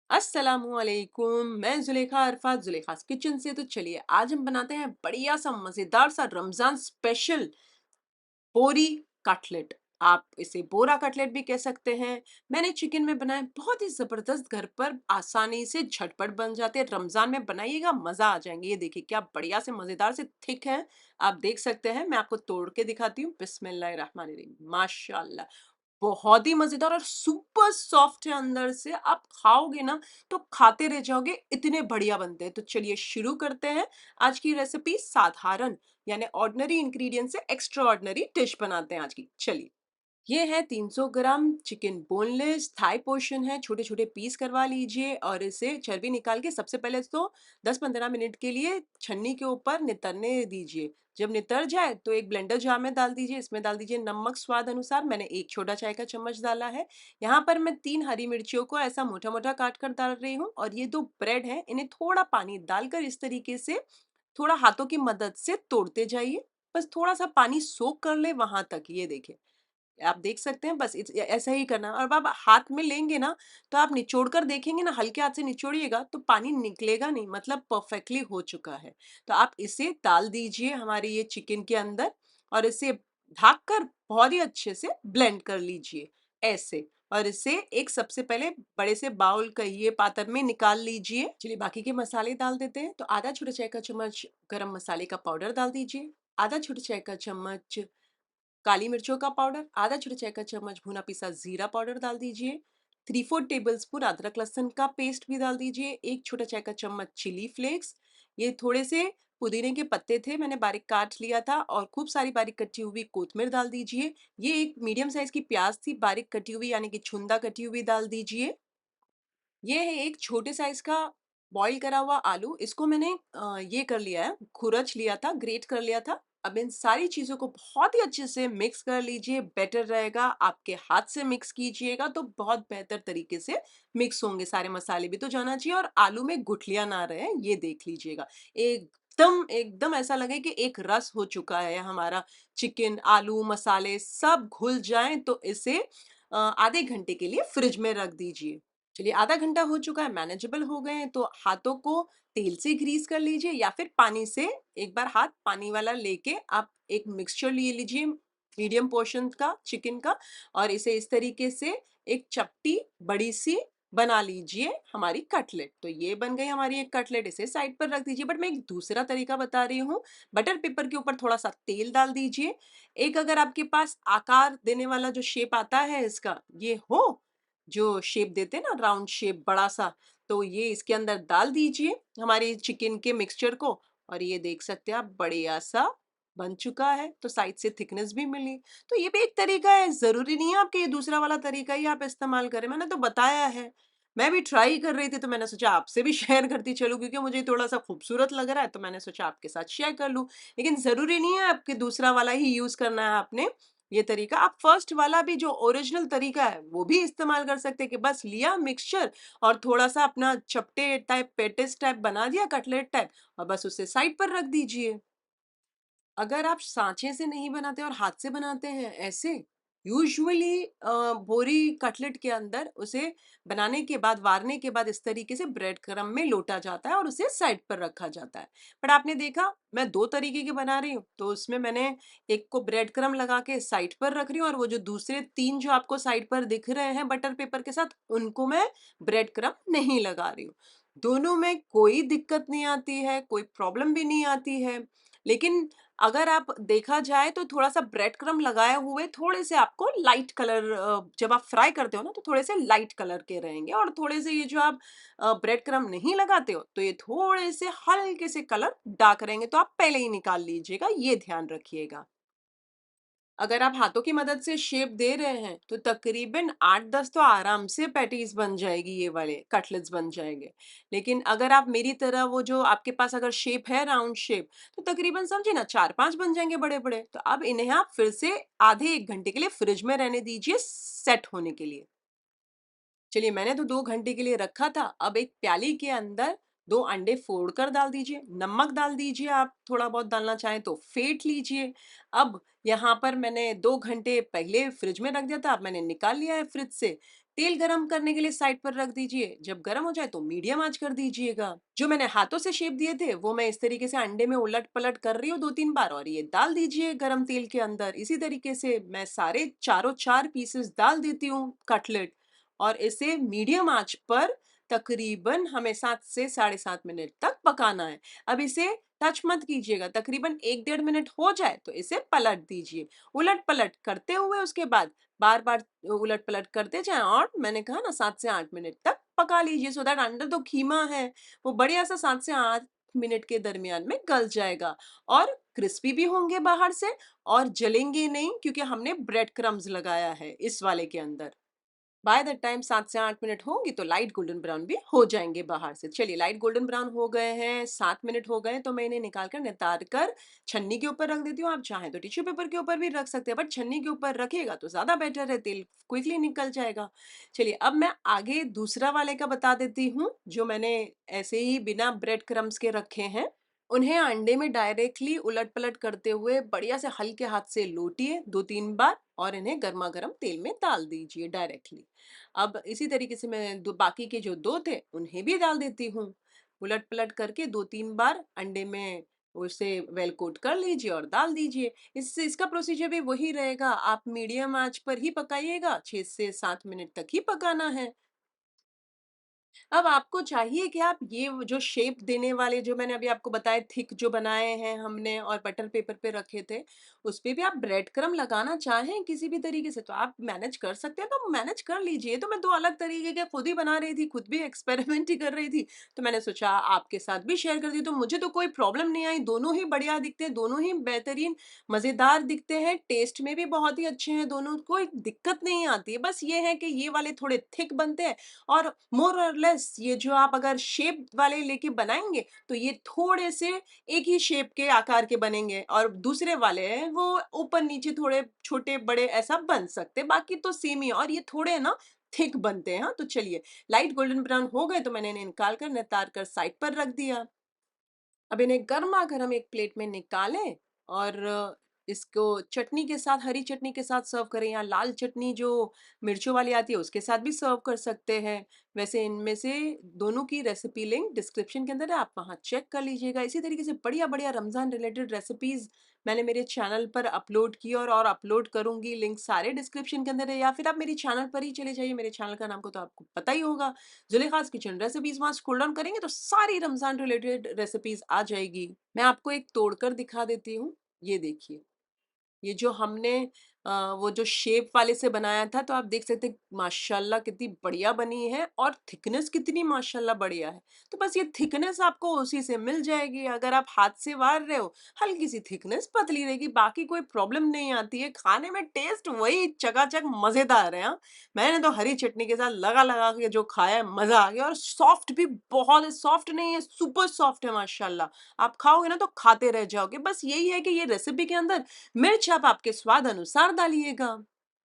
अस्सलामुअलैकुम। मैं जुलेखा अरफात जुलेखास किचन से। तो चलिए आज हम बनाते हैं बढ़िया सा मज़ेदार सा रमज़ान स्पेशल बोरी कटलेट। आप इसे बोरा कटलेट भी कह सकते हैं। मैंने चिकन में बनाए, बहुत ही ज़बरदस्त, घर पर आसानी से झटपट बन जाते हैं। रमज़ान में बनाइएगा, मज़ा आ जाएंगे। ये देखिए क्या बढ़िया से मज़ेदार से थिक है। आप देख सकते हैं, मैं आपको तोड़ के दिखाती हूँ। बिस्मिल्लाहिर्रहमानिर्रहीम, माशाल्लाह। बहुत ही मजेदार और सुपर सॉफ्ट है अंदर से। आप खाओगे ना तो खाते रह जाओगे, इतने बढ़िया बनते हैं। तो चलिए शुरू करते हैं। आज की रेसिपी साधारण यानी ऑर्डिनरी इंग्रेडिएंट से एक्स्ट्रा ऑर्डिनरी डिश बनाते हैं आज की। चलिए, ये है 300 gram chicken, boneless thigh portion है। छोटे छोटे पीस करवा लीजिए और इसे चर्बी निकाल के सबसे पहले तो 10-15 मिनट के लिए छन्नी के ऊपर नितरने दीजिए। जब नितर जाए तो एक ब्लेंडर जार में डाल दीजिए। इसमें डाल दीजिए नमक स्वाद अनुसार। मैंने एक छोटा चाय का चम्मच डाला है। यहाँ पर मैं 3 हरी मिर्चियों को ऐसा मोटा मोटा काट कर डाल रही हूँ। और ये 2 ब्रेड है, इन्हें थोड़ा पानी डालकर इस तरीके से थोड़ा हाथों की मदद से तोड़ते जाइए। बस थोड़ा सा पानी सोख कर ले वहां तक। ये देखिए, आप देख सकते हैं, बस ऐसा ही करना है। और अब आप हाथ में लेंगे ना तो आप निचोड़ कर देखेंगे ना, हल्के हाथ से निचोड़िएगा तो पानी निकलेगा नहीं, मतलब परफेक्टली हो चुका है। तो आप इसे डाल दीजिए हमारे ये चिकन के अंदर और इसे ढक कर बहुत ही अच्छे से ब्लेंड कर लीजिए ऐसे। और इसे एक सबसे पहले बड़े से बाउल कहिए पात्र में निकाल लीजिए। चलिए बाकी के मसाले डाल देते हैं। तो आधा छोटा चाय का चम्मच गरम मसाले का पाउडर डाल दीजिए। आधा छोटा चाय का चम्मच काली मिर्चों का पाउडर, आधा छोटा चाय का चम्मच भुना पिसा जीरा पाउडर डाल दीजिए। 3/4 टेबल स्पून अदरक लहसुन का पेस्ट भी डाल दीजिए। एक छोटा चाय का चम्मच चिली फ्लेक्स। ये थोड़े से पुदीने के पत्ते थे, मैंने बारीक काट लिया था। और खूब सारी बारीक कटी हुई कोथमीर डाल दीजिए। ये एक मीडियम साइज की प्याज थी, बारीक कटी हुई यानी कि छुंदा कटी हुई डाल दीजिए। ये है एक छोटे साइज का बॉईल करा हुआ आलू। इसको मैंने ये कर लिया है, खुरच लिया था, ग्रेट कर लिया था। अब इन सारी चीजों को बहुत ही अच्छे से मिक्स कर लीजिए। बेटर रहेगा आपके हाथ से मिक्स कीजिएगा तो बहुत बेहतर तरीके से मिक्स होंगे। सारे मसाले भी तो जाना चाहिए और आलू में गुठलियां ना रहे, ये देख लीजिएगा। एकदम एकदम ऐसा लगे कि एक रस हो चुका है हमारा। चिकन, आलू, मसाले सब घुल जाएं तो इसे आधे घंटे के लिए फ्रिज में रख दीजिए। चलिए आधा घंटा हो चुका है, मैनेजेबल हो गए हैं। तो हाथों को तेल से ग्रीस कर लीजिए या फिर पानी से। एक बार हाथ पानी वाला लेके आप एक मिक्सचर ले लीजिए मीडियम पोर्शन का चिकन का। और इसे इस तरीके से एक चपटी बड़ी सी बना लीजिए हमारी कटलेट। तो ये बन गई हमारी एक कटलेट, इसे साइड पर रख दीजिए। बट मैं एक दूसरा तरीका बता रही हूँ। बटर पेपर के ऊपर थोड़ा सा तेल डाल दीजिए। एक अगर आपके पास आकार देने वाला जो शेप आता है इसका, ये हो जो शेप देते हैं ना, राउंड शेप बड़ा सा, तो ये इसके अंदर डाल दीजिए हमारे चिकन के मिक्सचर को। और ये देख सकते हैं आप, बढ़िया सा बन चुका है। तो साइड से थिकनेस भी मिली। तो ये भी एक तरीका है, जरूरी नहीं है आपके ये दूसरा वाला तरीका ही आप इस्तेमाल करें। मैंने तो बताया है, मैं भी ट्राई कर रही थी तो मैंने सोचा आपसे भी शेयर करती चलूं, क्योंकि मुझे थोड़ा सा खूबसूरत लग रहा है तो मैंने सोचा आपके साथ शेयर कर लूं। लेकिन जरूरी नहीं है आपके दूसरा वाला ही यूज करना है आपने। ये तरीका आप फर्स्ट वाला भी जो ओरिजिनल तरीका है वो भी इस्तेमाल कर सकते हैं कि बस लिया मिक्सचर और थोड़ा सा अपना चपटे टाइप पेटिस टाइप बना दिया, कटलेट टाइप, और बस उसे साइड पर रख दीजिए। अगर आप सांचे से नहीं बनाते और हाथ से बनाते हैं ऐसे, यूजुअली बोरी कटलेट के अंदर उसे बनाने के बाद, वारने के बाद इस तरीके से ब्रेड क्रम्ब में लोटा जाता है और उसे साइड पर रखा जाता है। बट आपने देखा मैं दो तरीके की बना रही हूँ, तो उसमें मैंने एक को ब्रेड क्रम्ब लगा के साइड पर रख रही हूँ और वो जो दूसरे 3 जो आपको साइड पर दिख रहे हैं बटर पेपर के साथ, उनको मैं ब्रेड क्रम्ब नहीं लगा रही हूँ। दोनों में कोई दिक्कत नहीं आती है, कोई प्रॉब्लम भी नहीं आती है। लेकिन अगर आप देखा जाए तो थोड़ा-सा ब्रेड क्रम्ब लगाए हुए थोड़े से आपको लाइट कलर, जब आप फ्राई करते हो ना तो थोड़े से लाइट कलर के रहेंगे। और थोड़े से ये जो आप ब्रेड क्रम्ब नहीं लगाते हो तो ये थोड़े से हल्के से कलर डार्क रहेंगे। तो आप पहले ही निकाल लीजिएगा, ये ध्यान रखिएगा। अगर आप हाथों की मदद से शेप दे रहे हैं तो तकरीबन 8-10 तो आराम से पैटीज बन जाएगी, ये वाले कटलेट्स बन जाएंगे। लेकिन अगर आप मेरी तरह, वो जो आपके पास अगर शेप है राउंड शेप, तो तकरीबन समझिए ना 4-5 बन जाएंगे बड़े बड़े। तो अब इन्हें आप फिर से आधे 1 घंटे के लिए फ्रिज में रहने दीजिए सेट होने के लिए। चलिए मैंने तो 2 घंटे के लिए रखा था। अब एक प्याली के अंदर 2 अंडे फोड़कर डाल दीजिए। नमक डाल दीजिए, आप थोड़ा बहुत डालना चाहें तो फेंट लीजिए। अब यहाँ पर मैंने 2 घंटे पहले फ्रिज में रख दिया था, अब मैंने निकाल लिया है फ्रिज से। तेल गरम करने के लिए साइड पर रख दीजिए। जब गरम हो जाए तो मीडियम आंच कर दीजिएगा। जो मैंने हाथों से शेप दिए थे वो मैं इस तरीके से अंडे में उलट-पलट कर रही हूँ 2-3 बार और ये डाल दीजिए गरम तेल के अंदर। इसी तरीके से मैं सारे चारों 4 पीसेस डाल देती हूँ कटलेट और इसे मीडियम आंच पर तकरीबन हमें 7 से साढ़े 7 मिनट तक पकाना है। अब इसे टच मत कीजिएगा, तकरीबन 1 डेढ़ मिनट हो जाए तो इसे पलट दीजिए। उलट-पलट करते हुए उसके बाद बार-बार उलट-पलट करते जाएँ और मैंने कहा ना 7 से 8 मिनट तक पका लीजिए सो दैट अंदर तो खीमा है, वो बढ़िया-सा 7 से 8 मिनट के दरमियान में गल जाएगा और क्रिस्पी भी होंगे बाहर से और जलेंगे नहीं क्योंकि हमने ब्रेड क्रम्ब्स लगाया है इस वाले के अंदर। बाय द टाइम 7 से 8 मिनट होंगी तो लाइट गोल्डन ब्राउन भी हो जाएँगे बाहर से। चलिए लाइट गोल्डन ब्राउन हो गए हैं, 7 मिनट हो गए हैं तो मैं इन्हें निकाल कर नितार कर छन्नी के ऊपर रख देती हूँ। आप चाहें तो टिश्यू पेपर के ऊपर भी रख सकते हैं बट छन्नी के ऊपर रखिएगा तो ज़्यादा बेटर है, तेल क्विकली निकल जाएगा। चलिए अब मैं आगे दूसरा वाले का बता देती हूँ, जो मैंने ऐसे ही बिना ब्रेड क्रम्ब्स के रखे हैं। उन्हें अंडे में डायरेक्टली उलट-पलट करते हुए बढ़िया से हल्के हाथ से लौटिए 2-3 बार और इन्हें गरमा-गरम तेल में डाल दीजिए डायरेक्टली। अब इसी तरीके से मैं दो बाकी के जो 2 थे उन्हें भी डाल देती हूँ। उलट-पलट करके 2-3 बार अंडे में उसे वेल कोट कर लीजिए और डाल दीजिए। इससे इसका प्रोसीजर भी वही रहेगा, आप मीडियम आँच पर ही पकाइएगा, 6 से 7 मिनट तक ही पकाना है। अब आपको चाहिए कि आप ये जो शेप देने वाले जो मैंने अभी आपको बताए थिक जो बनाए हैं हमने और बटर पेपर पे रखे थे, उसपे भी आप ब्रेड क्रम्ब लगाना चाहें किसी भी तरीके से तो आप मैनेज कर सकते हैं तो मैनेज कर लीजिए। तो मैं 2 अलग तरीके के खुद ही बना रही थी, खुद भी एक्सपेरिमेंट ही कर रही थी, तो मैंने सोचा आपके साथ भी शेयर कर दी तो मुझे तो कोई प्रॉब्लम नहीं आई, दोनों ही बढ़िया दिखते हैं, दोनों ही बेहतरीन मज़ेदार दिखते हैं, टेस्ट में भी बहुत ही अच्छे हैं दोनों, कोई दिक्कत नहीं आती है। बस ये है कि ये वाले थोड़े थिक बनते हैं और मोर और लेस ये जो आप अगर शेप वाले लेके बनाएँगे, तो ये थोड़े से एक ही शेप के आकार के बनेंगे और दूसरे वाले हैं वो ऊपर-नीचे थोड़े छोटे-बड़े ऐसा बन सकते हैं, बाकी तो सेम ही है और ये थोड़े ना थिक बनते हैं, हाँ, तो चलिए लाइट गोल्डन ब्राउन हो गए तो मैंने इन्हें निकाल कर नितार कर साइड पर रख दिया। अब इन्हें गरमा-गरम एक प्लेट में निकालें और इसको चटनी के साथ हरी चटनी के साथ सर्व करें या लाल चटनी जो मिर्चों वाली आती है उसके साथ भी सर्व कर सकते हैं। वैसे इनमें से दोनों की रेसिपी लिंक डिस्क्रिप्शन के अंदर है, आप वहाँ चेक कर लीजिएगा। इसी तरीके से बढ़िया-बढ़िया रमज़ान रिलेटेड रेसिपीज़ मैंने मेरे चैनल पर अपलोड की और अपलोड करूँगी, लिंक सारे डिस्क्रिप्शन के अंदर है या फिर आप मेरे चैनल पर ही चले जाइए, मेरे चैनल का नाम को तो आपको पता ही होगा। ज़ुलेखा's किचन रेसिपीज़ वहाँ स्क्रॉल डाउन करेंगे तो सारी रमज़ान रिलेटेड रेसिपीज़ आ जाएगी। मैं आपको एक तोड़कर दिखा देती हूँ, ये देखिए। ये जो हमने वो जो शेप वाले से बनाया था तो आप देख सकते हैं माशाल्लाह कितनी बढ़िया बनी है और थिकनेस कितनी माशाल्लाह बढ़िया है। तो बस ये थिकनेस आपको उसी से मिल जाएगी, अगर आप हाथ से वार रहे हो, हल्की-सी थिकनेस पतली रहेगी, बाकी कोई प्रॉब्लम नहीं आती है। खाने में टेस्ट वही चकाचक मज़ेदार है, हाँ। मैंने तो हरी चटनी के साथ लगा-लगा के जो खाया है मज़ा आ गया और सॉफ्ट भी बहुत है, सॉफ्ट नहीं है, सुपर सॉफ्ट है माशाल्लाह। आप खाओगे ना तो खाते रह जाओगे। बस यही है कि ये रेसिपी के अंदर मिर्च आप आपके स्वाद अनुसार डालिएगा।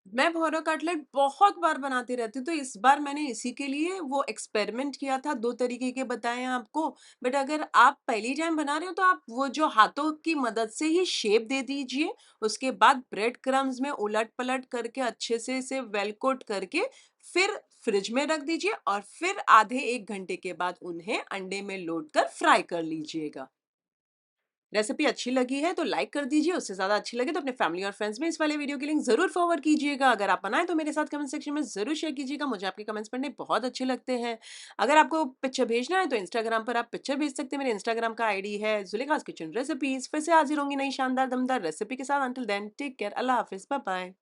मैं भौरा कटलेट बहुत बार बनाती रहती हूँ, तो इस बार मैंने इसी के लिए वो एक्सपेरिमेंट किया था, 2 तरीके के बताए हैं आपको। बट अगर आप पहली टाइम बना रहे हो तो आप वो जो हाथों की मदद से ही शेप दे दीजिए, उसके बाद ब्रेड क्रम्ब्स में उलट-पलट करके अच्छे से इसे वेल कोट करके फिर फ्रिज में रख दीजिए और फिर आधे 1 घंटे के बाद उन्हें अंडे में लोड कर फ्राई कर लीजिएगा। रेसिपी अच्छी लगी है तो लाइक कर दीजिए, उससे ज़्यादा अच्छी लगे तो अपने फैमिली और फ्रेंड्स में इस वाले वीडियो की लिंक ज़रूर फॉरवर्ड कीजिएगा। अगर आप बनाएँ तो मेरे साथ कमेंट सेक्शन में ज़रूर शेयर कीजिएगा, मुझे आपके कमेंट्स पढ़ने बहुत अच्छे लगते हैं। अगर आपको पिक्चर भेजना है तो इंस्टाग्राम पर आप पिक्चर भेज सकते हैं, मेरे इंस्टाग्राम का आईडी है ज़ुलेखा's किचन रेसिपीज़। फिर से हाज़िर होंगी नई शानदार दमदार रेसिपी के साथ, अंटिल देन टेक केयर, अल्लाह हाफ़िज़, बाय बाय।